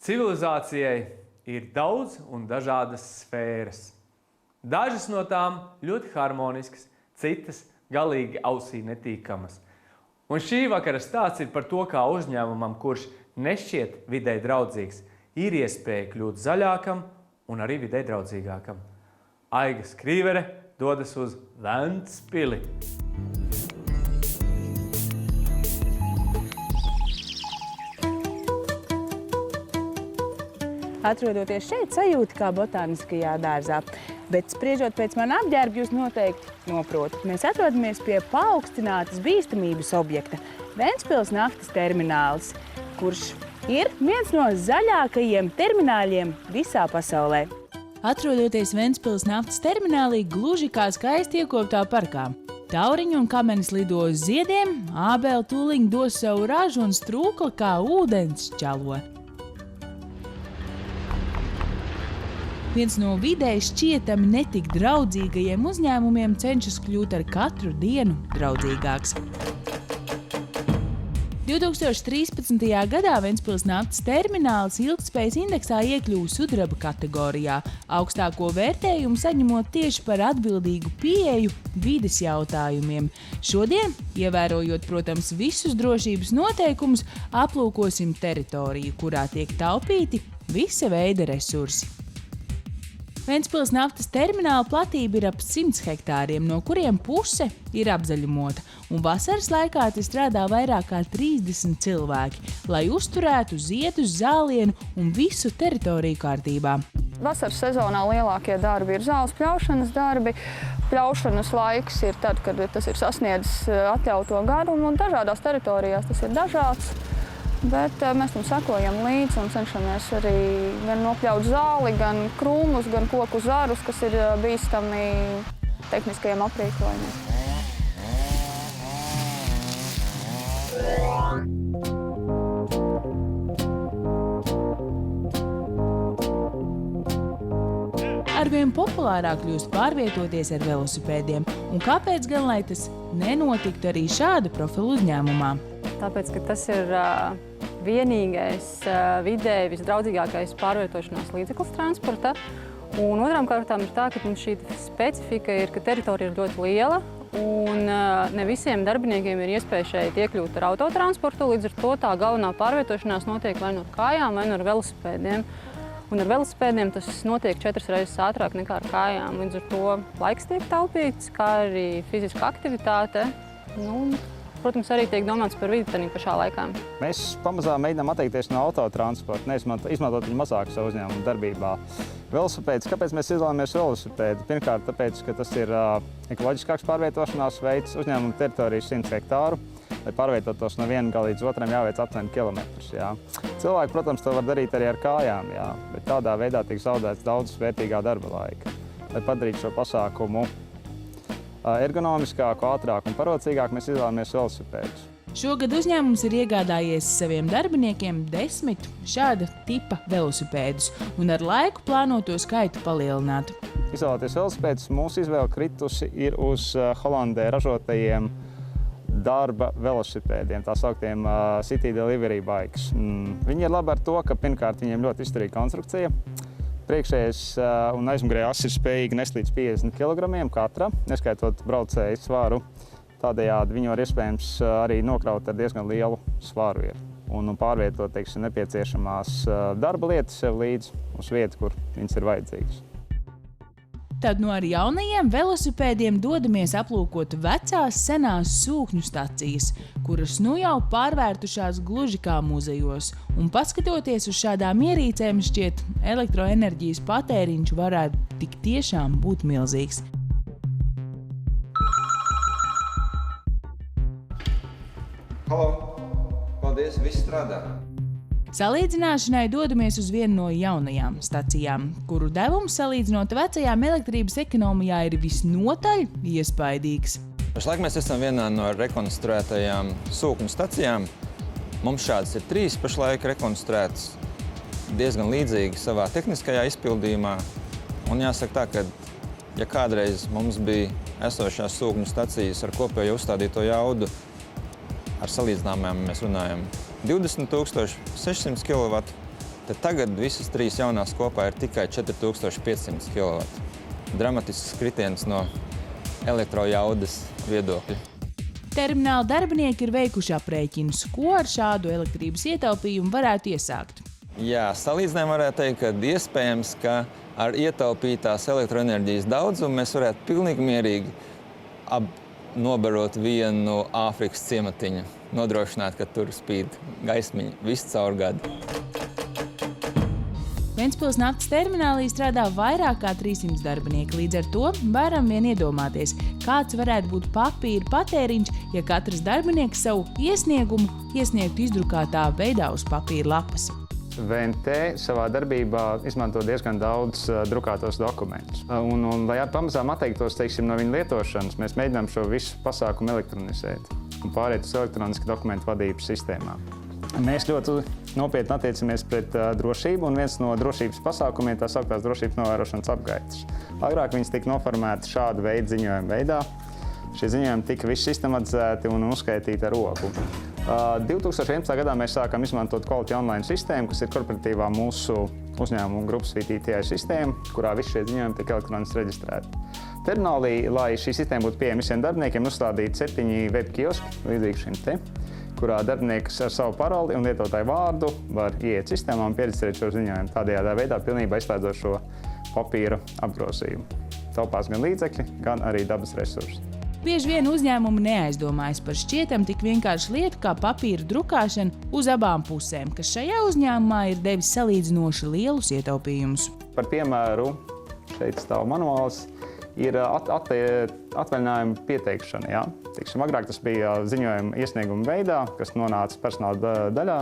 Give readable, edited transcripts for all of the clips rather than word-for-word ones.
Civilizācijai ir daudz un dažādas sfēras. Dažas no tām ļoti harmoniskas, citas galīgi ausī netīkamas. Un šī vakara stāsts ir par to, kā uzņēmumam, kurš nešķiet videi draudzīgs, ir iespēja kļūt zaļākam un arī videi draudzīgākam. Aiga Skrīvere dodas uz Ventspili. Atrodoties šeit, sajūta kā botāniskajā dārzā. Bet spriežot pēc mana apģērba, jūs noteikti noprotat. Mēs atrodamies pie paaugstinātas bīstamības objekta – Ventspils naftas terminālis, kurš ir viens no zaļākajiem termināļiem visā pasaulē. Atrodoties Ventspils naftas terminālī, gluži kā skaisti iekoptā parkā. Tauriņi un kamenis lido uz ziediem, ābeli tūliņ dos savu ražu un strūkla kā ūdens čalo. Viens no vidēji šķietami netik draudzīgajiem uzņēmumiem cenšas kļūt ar katru dienu draudzīgāks. 2013. gadā Ventspils naftas termināls ilgtspējas indeksā iekļuva sudraba kategorijā, augstāko vērtējumu saņemot tieši par atbildīgu pieeju vides jautājumiem. Šodien, ievērojot, protams, visus drošības noteikumus, aplūkosim teritoriju, kurā tiek taupīti visa veida resursi. Ventspils naftas termināla platība ir ap 100 hektāriem, no kuriem puse ir apzaļumota, un vasaras laikā te strādā vairāk kā 30 cilvēki, lai uzturētu ziedus, zālienu un visu teritoriju kārtībā. Vasaras sezonā lielākie darbi ir zāles pļaušanas darbi. Pļaušanas laiks ir tad, kad tas ir sasniedzis atļauto garumu, un dažādās teritorijās tas ir dažāds. Bet mēs tam sekojam līdzi un cenšamies arī gan nopļaut zāli, gan krūmus, gan koku zarus, kas ir bīstami tehniskajiem aprīkojumiem. Arvien populārāk kļūst pārvietoties ar velosipēdiem, un kāpēc gan, lai tas nenotiktu arī šāda profila uzņēmumā? Tāpēc, ka tas ir vienīgais vidēji visdraudzīgākais pārvietošanās līdzeklis transporta. Un otrām kārtām ir tā, ka mums šī specifika ir, ka teritorija ir ļoti liela, un ne visiem darbiniekiem ir iespēja šeit iekļūt ar autotransportu, līdz ar to tā galvenā pārvietošanās notiek vai no kājām, vai no velosipēdiem. Un ar velosipēdiem tas notiek 4 reizes ātrāk nekā ar kājām. Līdz ar to laiks tiek taupīts, kā arī fiziska aktivitāte. Protams, arī tiek domāts par vidi tādā pašā laikā. Mēs pamazām mēģinām atteikties no autotransporta, izmantot viņu mazāk savu uzņēmumu darbībā. Velosipēds, kāpēc mēs izvēlamies velosipēdu? Pirmkārt, tāpēc, ka tas ir ekoloģiskāks pārvietošanās veids, uzņēmuma teritorijas 100 hektāru. Lai pārvietotos no viena gala līdz otram, jāveic aptuveni kilometrus. Cilvēki, protams, to var darīt arī ar kājām, bet tādā veidā tiek zaudēts daudz vērtīgā darba laika. Lai padarītu šo pasākumu ergonomiskāku, ātrāku un parocīgāku, mēs izvēlamies velosipēdus. Šogad uzņēmums ir iegādājies saviem darbiniekiem 10 šāda tipa velosipēdus un ar laiku plāno to skaitu palielināt. Izvēlēties velosipēdus, mūsu izvēle kritusi ir uz Holandē ražotajiem darba velosipēdiem, tā sauktiem City Delivery Bikes. Viņi ir labi ar to, ka pirmkārt viņiem ļoti izturīga konstrukcija. Priekšējais un aizmugurējā asa ir spējīga nest līdz 50 kg katra, neskaitot braucēju svaru. Tādējādi viņi var iespējams arī nokraut ar diezgan lielu svaru un pārvietot, teiksim, nepieciešamās darba lietas sev līdzi uz vietu, kur viņas ir vajadzīgas. Tad no ar jaunajiem velosipēdiem dodamies aplūkot vecās senās sūkņu stacijas, kuras nu jau pārvērtušās gluži kā muzejos. Un paskatoties uz šādām ierīcēm, šķiet, elektroenerģijas patēriņš varētu tik tiešām būt milzīgs. Halo! Paldies, viss strādā! Salīdzināšanai dodamies uz vienu no jaunajām stacijām, kuru devums salīdzinot vecajām elektrības ekonomijā ir visnotaļ iespaidīgs. Pašlaik mēs esam vienā no rekonstruētajām sūkņu stacijām. Mums šādas ir 3 pašlaik rekonstruētas, diezgan līdzīgi savā tehniskajā izpildījumā. Un jāsaka tā, ka ja kādreiz mums bija esošās sūkņu stacijas ar kopējo uzstādīto jaudu, ar salīdzināmām mēs runājam 20 600 kW, tad tagad visas 3 jaunās kopā ir tikai 4500 kW. Dramatisks kritiens no elektrojaudas viedokļa. Termināla darbinieki ir veikuši aprēķinus, ko ar šādu elektrības ietaupījumu varētu iesākt. Jā, salīdzinājumā varētu teikt, ka iespējams, ka ar ietaupītās elektroenerģijas daudzumu mēs varētu pilnīgi mierīgi nobarot vienu Āfrikas ciematiņu, nodrošināt, ka tur spīd gaismiņa visu caur gadu. Ventspils naftas terminālī strādā vairāk kā 300 darbinieki, līdz ar to varam vien iedomāties, kāds varētu būt papīra patēriņš, ja katrs darbinieks savu iesniegumu iesniegtu izdrukātā veidā uz papīra lapas. VNT savā darbībā izmanto diezgan daudz drukātos dokumentus. Un lai pamazām atteiktos, teiksim, no viņa lietošanas, mēs mēģinām šo visu pasākumu elektronizēt un pāriet uz elektronisku dokumentu vadības sistēmām. Mēs ļoti nopietni attiecamies pret drošību, un viens no drošības pasākumiem tā sauktās drošības novērošanas apgaitas. Agrāk viņas tika noformēti šādu veidu ziņojumu veidā. Šie ziņojumi tika visi sistematizēti un uzskaitīti ar roku. 2011. gadā mēs sākām izmantot Quality Online sistēmu, kas ir korporatīvā mūsu uzņēmuma grupas VTTI sistēma, kurā visi šie ziņojumi tika elektroniski reģistrēti. Terminālī, lai šī sistēma būtu pieejama visiem darbiniekiem, uzstādīti 7 web kioski, līdzīgi šim te, kurā darbinieks ar savu paroli un lietotāju vārdu var ieiet sistēmā un pieregistrēt šo ziņojumu. Tādējādā veidā pilnībā izslēdzot šo papīra apgrozījumu. Taupās gan līdzekļi, gan arī dabas resursi. Bieži vien uzņēmumi neaizdomājas par šķietam tik vienkāršu lietu kā papīra drukāšana uz abām pusēm, kas šajā uzņēmumā ir devis salīdzinoši lielus ietaupījumus. Par piemēru, šeit stāv manuāls, ir atvaļinājuma pieteikšana. Ja? Agrāk tas bija ziņojuma iesnieguma veidā, kas nonāca personāla daļā.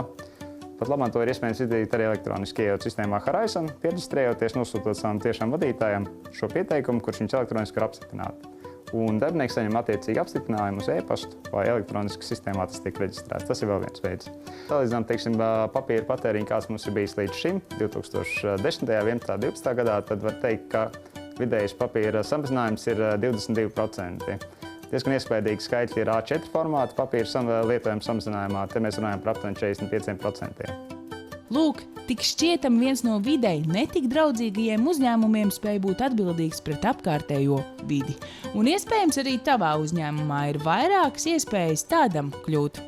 Pat labāk to ir iespējams izdarīt arī elektroniski, ejot sistēmā Horizon, pieregistrējoties, nosūtot savam tiešām vadītājam šo pieteikumu, kurš viņš elektroniski var apstiprināt. Un darbinieks saņem attiecīgi apstiprinājumu uz e-pastu vai elektroniski sistēmā tas tiek reģistrēts. Tas ir vēl viens veids. Salīdzinām, teiksim, papīra patēriņu, kāds mums ir bijis līdz šim, 2010., 11., 12. gadā, tad var teikt, ka vidējais papīra samazinājums ir 22%. Diezgan iespaidīgi skaitļi ir A4 formāta papīra lietojuma samazinājumā. Te mēs runājam par aptuveni 45%. Lūk, tik šķietam viens no videi netik draudzīgajiem uzņēmumiem spēj būt atbildīgs pret apkārtējo vidi. Un iespējams arī tavā uzņēmumā ir vairākas iespējas tādam kļūt.